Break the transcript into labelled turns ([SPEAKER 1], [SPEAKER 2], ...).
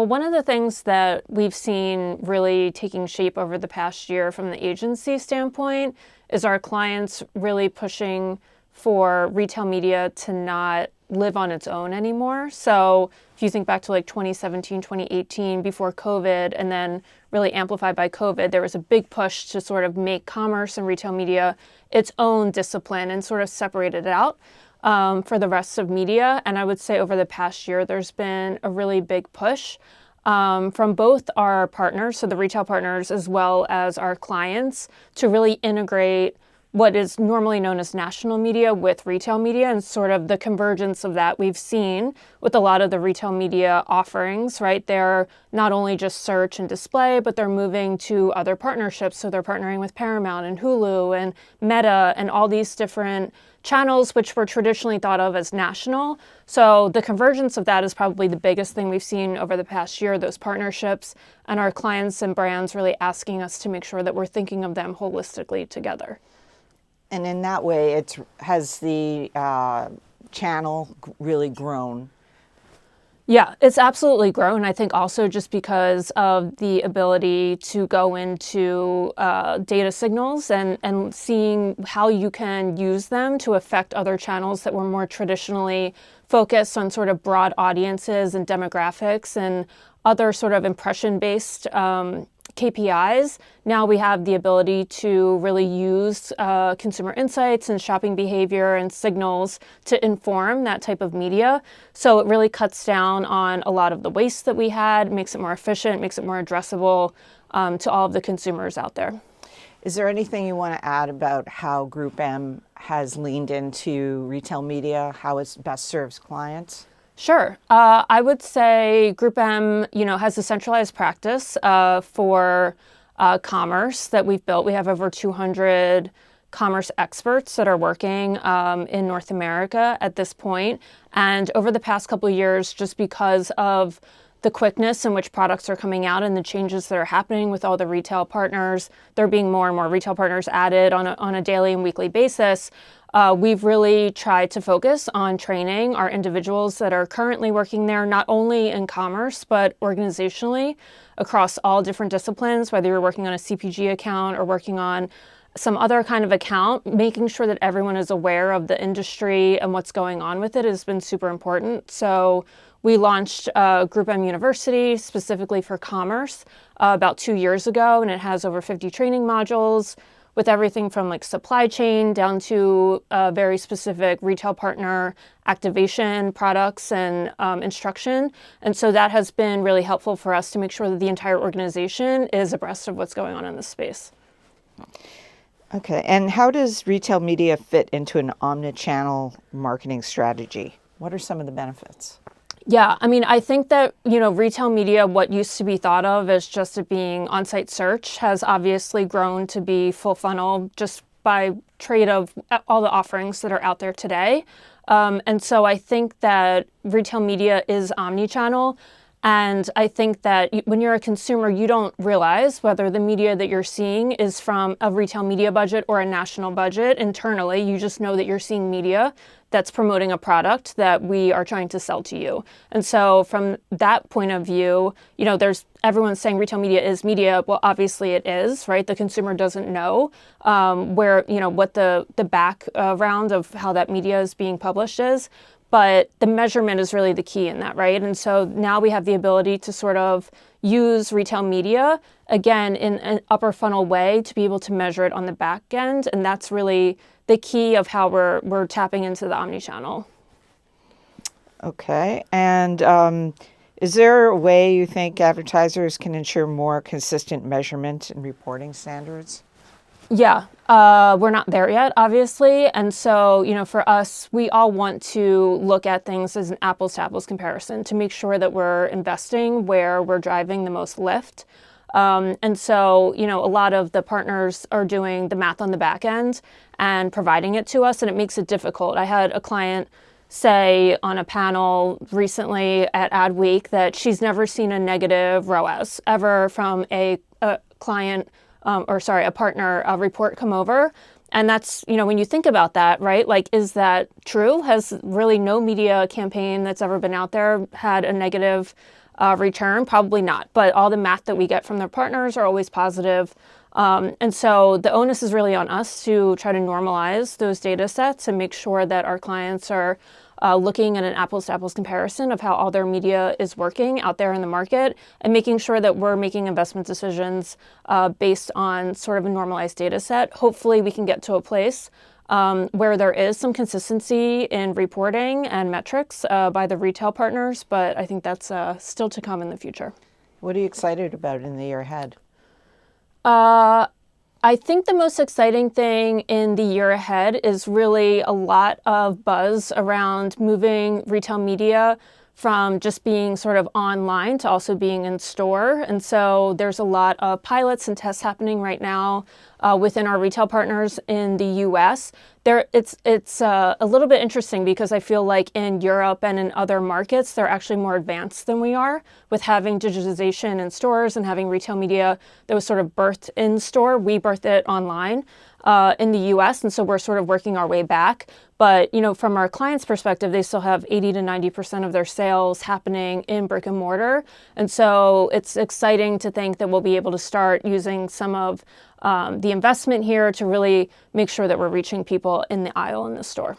[SPEAKER 1] Well, one of the things that we've seen really taking shape over the past year from the agency standpoint is our clients really pushing for retail media to not live on its own anymore. So if you think back to like 2017, 2018, before COVID, and then really amplified by COVID, there was a big push to sort of make commerce and retail media its own discipline and sort of separate it out for the rest of media. And I would say over the past year, there's been a really big push from both our partners, so the retail partners, as well as our clients, to really integrate what is normally known as national media with retail media, and sort of the convergence of that we've seen with a lot of the retail media offerings, right? They're not only just search and display, but they're moving to other partnerships. So they're partnering with Paramount and Hulu and Meta and all these different channels, which were traditionally thought of as national. So the convergence of that is probably the biggest thing we've seen over the past year, those partnerships, and our clients and brands really asking us to make sure that we're thinking of them holistically together.
[SPEAKER 2] And in that way, has the channel really grown?
[SPEAKER 1] Yeah, it's absolutely grown. I think also just because of the ability to go into data signals and seeing how you can use them to affect other channels that were more traditionally focused on sort of broad audiences and demographics and other sort of impression-based KPIs. Now we have the ability to really use consumer insights and shopping behavior and signals to inform that type of media. So it really cuts down on a lot of the waste that we had, makes it more efficient, makes it more addressable to all of the consumers out there.
[SPEAKER 2] Is there anything you want to add about how GroupM has leaned into retail media, how it best serves clients?
[SPEAKER 1] Sure. I would say GroupM, has a centralized practice for commerce that we've built. We have over 200 commerce experts that are working in North America at this point. And over the past couple of years, just because of the quickness in which products are coming out and the changes that are happening with all the retail partners, there being more and more retail partners added on a daily and weekly basis. We've really tried to focus on training our individuals that are currently working there, not only in commerce, but organizationally across all different disciplines, whether you're working on a CPG account or working on some other kind of account. Making sure that everyone is aware of the industry and what's going on with it has been super important. So we launched GroupM University specifically for commerce about 2 years ago, and it has over 50 training modules with everything from like supply chain down to very specific retail partner activation products and instruction. And so that has been really helpful for us to make sure that the entire organization is abreast of what's going on in this space.
[SPEAKER 2] Okay, and how does retail media fit into an omnichannel marketing strategy? What are some of the benefits?
[SPEAKER 1] Yeah, I mean, I think that, retail media, what used to be thought of as just it being on-site search, has obviously grown to be full funnel just by trade of all the offerings that are out there today. And so I think that retail media is omnichannel. And I think that when you're a consumer, you don't realize whether the media that you're seeing is from a retail media budget or a national budget internally. You just know that you're seeing media that's promoting a product that we are trying to sell to you. And so from that point of view, everyone's saying retail media is media. Well, obviously it is, right? The consumer doesn't know what the background of how that media is being published is. But the measurement is really the key in that, right? And so now we have the ability to sort of use retail media, again, in an upper funnel way to be able to measure it on the back end. And that's really the key of how we're tapping into the omnichannel.
[SPEAKER 2] Okay. And is there a way you think advertisers can ensure more consistent measurement and reporting standards?
[SPEAKER 1] Yeah, we're not there yet, obviously. And so, for us, we all want to look at things as an apples to apples comparison to make sure that we're investing where we're driving the most lift. And so, a lot of the partners are doing the math on the back end and providing it to us, and it makes it difficult. I had a client say on a panel recently at Adweek that she's never seen a negative ROAS ever from a partner report come over. And that's, when you think about that, right? Like, is that true? Has really no media campaign that's ever been out there had a negative return? Probably not. But all the math that we get from their partners are always positive. And so the onus is really on us to try to normalize those data sets and make sure that our clients are looking at an apples-to-apples comparison of how all their media is working out there in the market, and making sure that we're making investment decisions based on sort of a normalized data set. Hopefully we can get to a place where there is some consistency in reporting and metrics by the retail partners, but I think that's still to come in the future.
[SPEAKER 2] What are you excited about in the year ahead?
[SPEAKER 1] I think the most exciting thing in the year ahead is really a lot of buzz around moving retail media from just being sort of online to also being in store. And so there's a lot of pilots and tests happening right now within our retail partners in the US. It's a little bit interesting because I feel like in Europe and in other markets, they're actually more advanced than we are with having digitization in stores and having retail media that was sort of birthed in store. We birthed it online in the US, and so we're sort of working our way back. But, from our clients' perspective, they still have 80 to 90% of their sales happening in brick and mortar. And so it's exciting to think that we'll be able to start using some of the investment here to really make sure that we're reaching people in the aisle in the store.